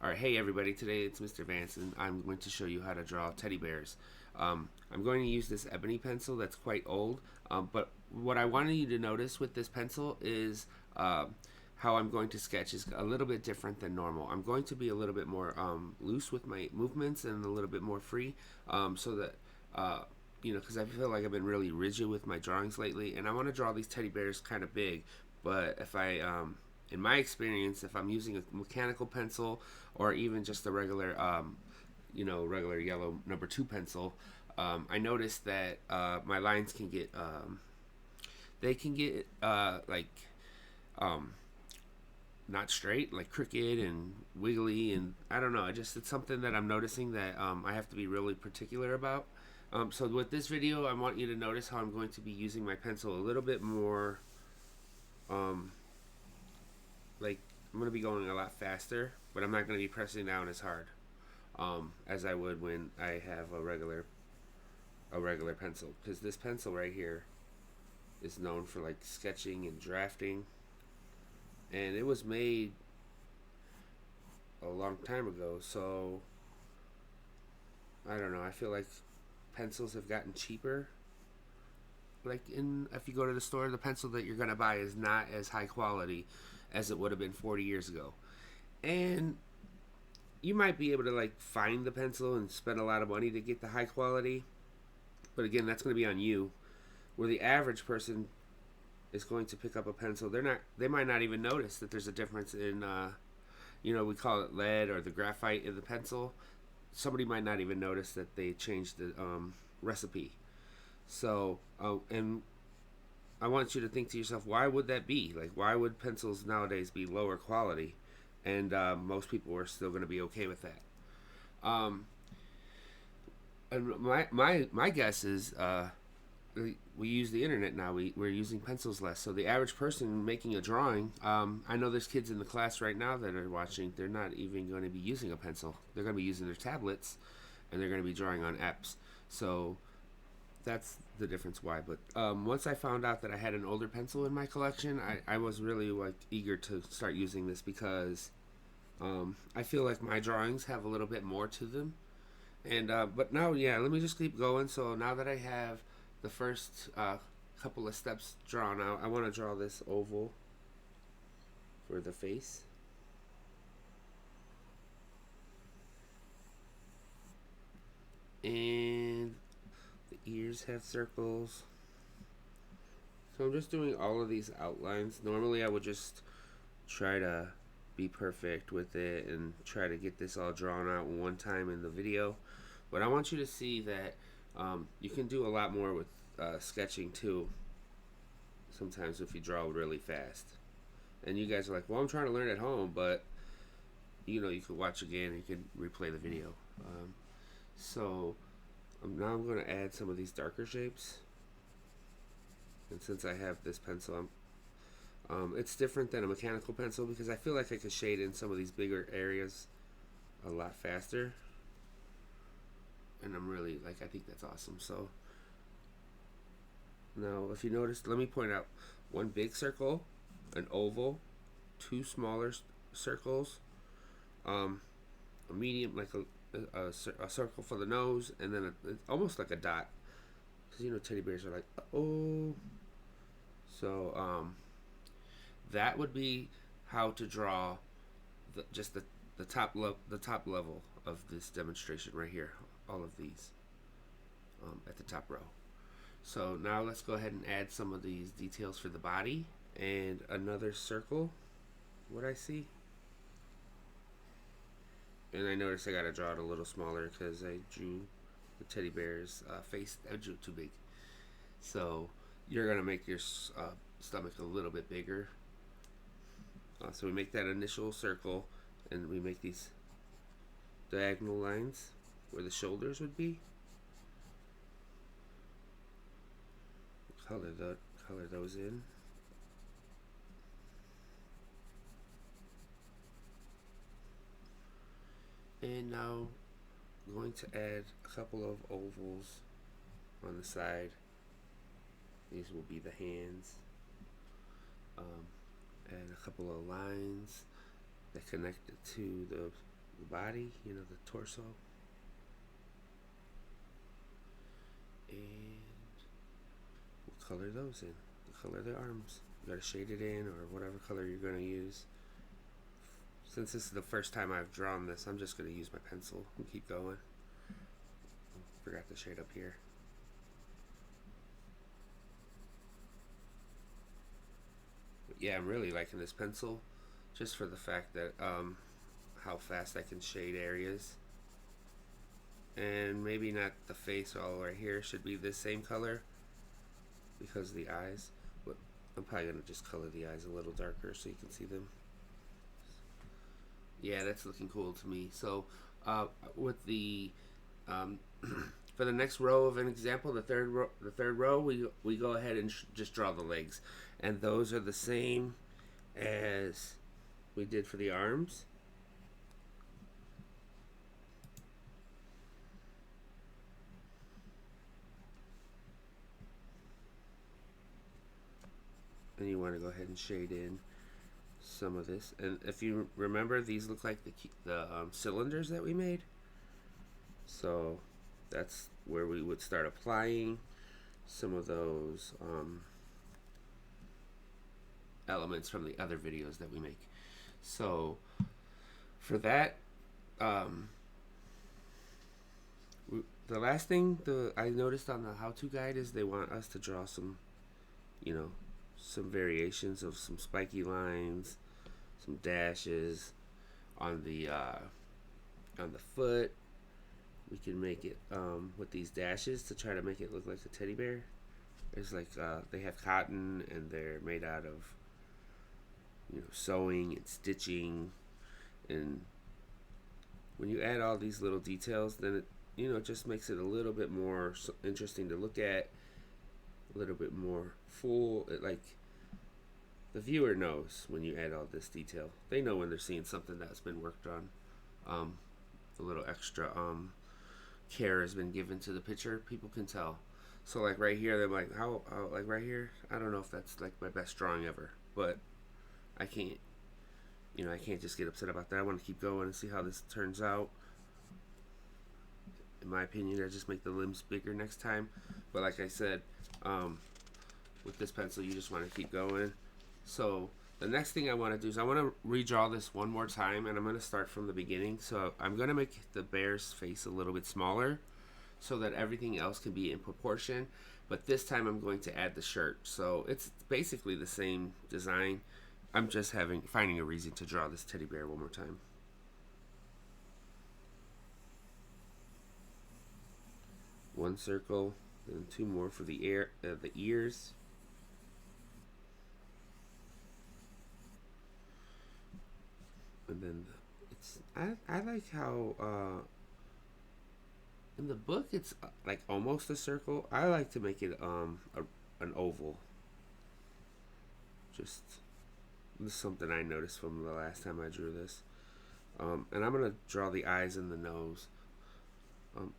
Alright, hey everybody, today it's Mr. Vance and I'm going to show you how to draw teddy bears. I'm going to use this ebony pencil that's quite old, but what I wanted you to notice with this pencil is how I'm going to sketch is a little bit different than normal. I'm going to be a little bit more loose with my movements and a little bit more free, so that because I feel like I've been really rigid with my drawings lately, and I want to draw these teddy bears kind of big. But if I in my experience, if I'm using a mechanical pencil or even just a regular, regular yellow number 2 pencil, I noticed that my lines can get, they can get um, not straight, like crooked and wiggly, and I don't know. It's something that I'm noticing that I have to be really particular about. So with this video, I want you to notice how I'm going to be using my pencil a little bit more. Um, like I'm going to be going a lot faster, but I'm not going to be pressing down as hard as I would when I have a regular pencil. Because this pencil right here is known for like sketching and drafting, and it was made a long time ago. So I don't know. I feel like pencils have gotten cheaper. Like if you go to the store, the pencil that you're gonna buy is not as high quality as it would have been 40 years ago. And you might be able to like find the pencil and spend a lot of money to get the high quality, but again, that's going to be on you. Where the average person is going to pick up a pencil, they might not even notice that there's a difference in we call it lead or the graphite in the pencil. Somebody might not even notice that they changed the recipe. So and I want you to think to yourself, why would that be? Like, why would pencils nowadays be lower quality? And most people are still going to be okay with that. Um, and my guess is we use the internet now. We're using pencils less. So the average person making a drawing, I know there's kids in the class right now that are watching. They're not even going to be using a pencil. They're going to be using their tablets, and they're going to be drawing on apps. So that's the difference why. But once I found out that I had an older pencil in my collection, I was really like eager to start using this because I feel like my drawings have a little bit more to them. And but now, yeah, let me just keep going. So now that I have the first couple of steps drawn out, I want to draw this oval for the face. And the ears have circles. So I'm just doing all of these outlines. Normally I would just try to be perfect with it and try to get this all drawn out one time in the video. But I want you to see that you can do a lot more with sketching too, sometimes if you draw really fast. And you guys are like, well, I'm trying to learn at home, but you could watch again and you can replay the video. So now I'm going to add some of these darker shapes. And since I have this pencil, it's different than a mechanical pencil because I feel like I could shade in some of these bigger areas a lot faster. And I'm really like, I think that's awesome. So now, if you notice, let me point out one big circle, an oval, two smaller circles, a medium, like a circle for the nose, and then almost like a dot. Because teddy bears are like, oh. So that would be how to draw just the top level of this demonstration right here. All of these at the top row. So now let's go ahead and add some of these details for the body and another circle. What I see. And I noticed I gotta draw it a little smaller because I drew the teddy bear's face. I drew it too big. So you're gonna make your stomach a little bit bigger. So we make that initial circle, and we make these diagonal lines where the shoulders would be. Color those in. And now I'm going to add a couple of ovals on the side. These will be the hands. And a couple of lines that connect it to the body, you know, the torso. And we'll color those in. We'll color the arms. You gotta shade it in or whatever color you're gonna use. Since this is the first time I've drawn this, I'm just gonna use my pencil and keep going. Forgot the shade up here. But yeah, I'm really liking this pencil just for the fact that how fast I can shade areas. And maybe not the face all right here should be the same color because of the eyes, but I'm probably gonna just color the eyes a little darker so you can see them. Yeah, that's looking cool to me. So with the for the next row of an example, the third row, we go ahead and just draw the legs, and those are the same as we did for the arms. And you want to go ahead and shade in some of this. And if you remember, these look like the cylinders that we made. So that's where we would start applying some of those elements from the other videos that we make. So for that, the last thing I noticed on the how-to guide is they want us to draw some, you know, some variations of some spiky lines, some dashes on the foot. We can make it with these dashes to try to make it look like a teddy bear. It's like they have cotton and they're made out of, you know, sewing and stitching, and when you add all these little details, then it, you know, just makes it a little bit more interesting to look at, a little bit more full. Like the viewer knows when you add all this detail. They know when they're seeing something that's been worked on. A little extra care has been given to the picture. People can tell. So like right here, they're like, how like right here, I don't know if that's like my best drawing ever, but I can't, you know, I can't just get upset about that. I want to keep going and see how this turns out. In my opinion, I just make the limbs bigger next time. But like I said, with this pencil, you just want to keep going. So the next thing I want to do is I want to redraw this one more time, and I'm going to start from the beginning. So I'm going to make the bear's face a little bit smaller so that everything else can be in proportion. But this time I'm going to add the shirt. So it's basically the same design. I'm just finding a reason to draw this teddy bear one more time. One circle, then two more for the ears. And then I like how in the book it's like almost a circle. I like to make it an oval. Just this is something I noticed from the last time I drew this. And I'm gonna draw the eyes and the nose.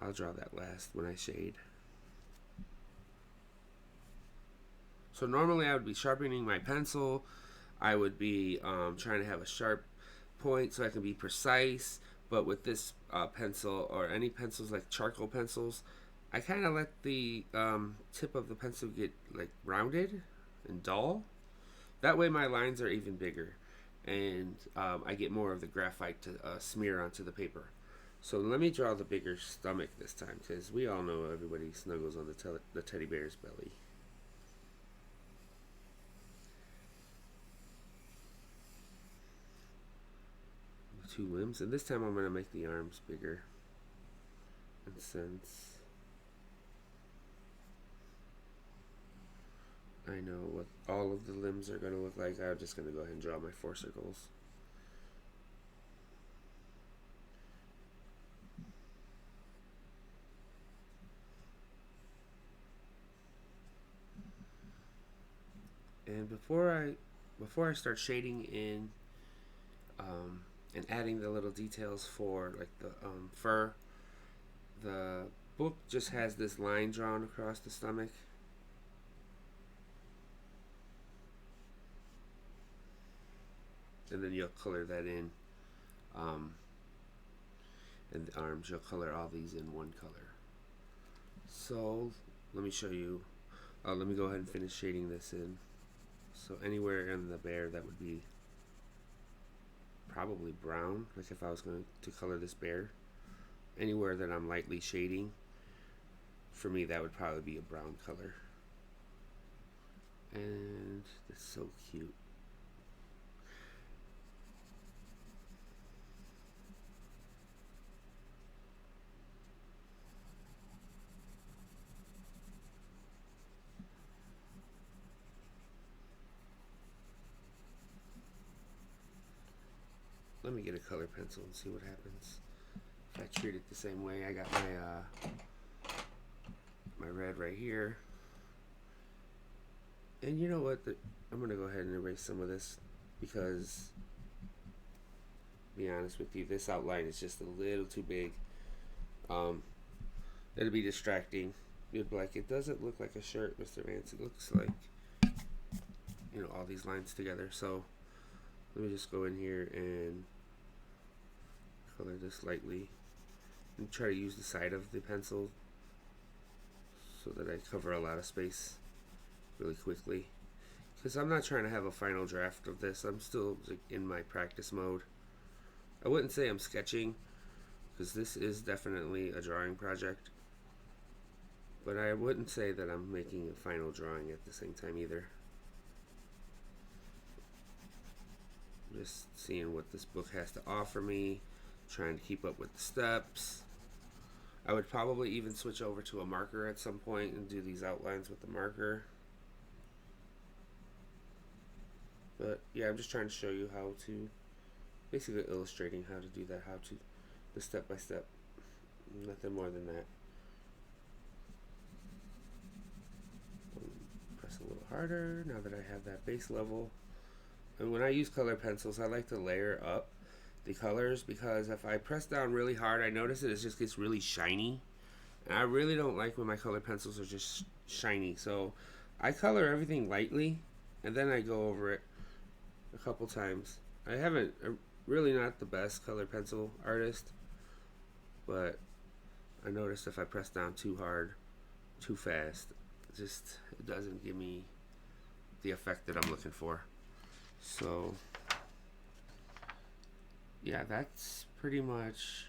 I'll draw that last when I shade. So normally I would be sharpening my pencil. I would be trying to have a sharp point so I can be precise. But with this pencil or any pencils like charcoal pencils, I kind of let the tip of the pencil get like rounded and dull. That way my lines are even bigger, and I get more of the graphite to smear onto the paper. So let me draw the bigger stomach this time, because we all know everybody snuggles on the teddy bear's belly. The two limbs, and this time I'm going to make the arms bigger. And since I know what all of the limbs are going to look like, I'm just going to go ahead and draw my 4 circles. And before I start shading in and adding the little details for like the fur, the book just has this line drawn across the stomach. And then you'll color that in and the arms. You'll color all these in one color. So let me show you. Let me go ahead and finish shading this in. So anywhere in the bear that would be probably brown, like if I was going to color this bear, anywhere that I'm lightly shading, for me that would probably be a brown color. And it's so cute. Let me get a color pencil and see what happens. If I treat it the same way, I got my red right here. And you know what? I'm gonna go ahead and erase some of this because, to be honest with you, this outline is just a little too big. It'll be distracting. You'd be like, it doesn't look like a shirt, Mr. Vance. It looks like, you know, all these lines together. So let me just go in here and color this lightly and try to use the side of the pencil so that I cover a lot of space really quickly, because I'm not trying to have a final draft of this. I'm still like in my practice mode. I wouldn't say I'm sketching, because this is definitely a drawing project, but I wouldn't say that I'm making a final drawing at the same time either. Just seeing what this book has to offer me, trying to keep up with the steps. I would probably even switch over to a marker at some point and do these outlines with the marker. But yeah, I'm just trying to show you how to, basically illustrating how to do that, the step by step. Nothing more than that. Press a little harder now that I have that base level. And when I use color pencils, I like to layer up the colors, because if I press down really hard, I notice it just gets really shiny. And I really don't like when my color pencils are just shiny. So I color everything lightly, and then I go over it a couple times. I'm really not the best color pencil artist, but I noticed if I press down too hard, too fast, it doesn't give me the effect that I'm looking for. So yeah, that's pretty much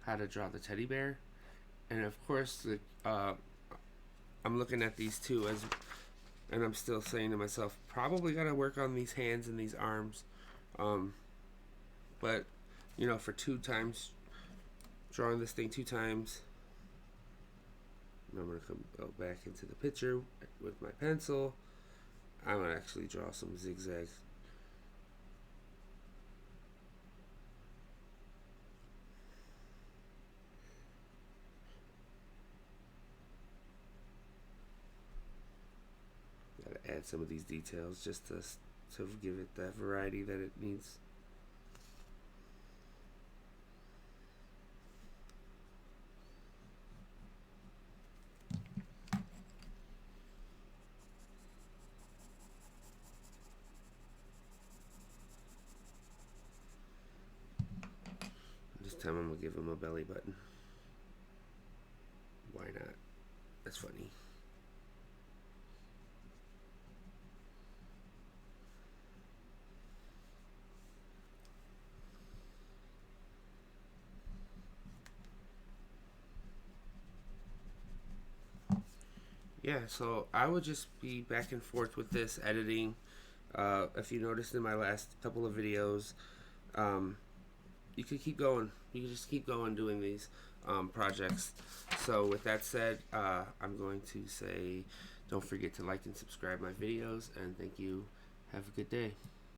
how to draw the teddy bear. And of course, I'm looking at these two and I'm still saying to myself, probably gotta work on these hands and these arms. But you know, for 2 times, drawing this thing 2 times, I'm gonna go back into the picture with my pencil. I'm gonna actually draw some zigzags. Gotta add some of these details just to give it that variety that it needs. This time I'm gonna give him a belly button. Why not? That's funny. Yeah, so I would just be back and forth with this editing. If you noticed in my last couple of videos, you could keep going. You can just keep going doing these projects. So with that said, I'm going to say don't forget to like and subscribe my videos, and thank you. Have a good day.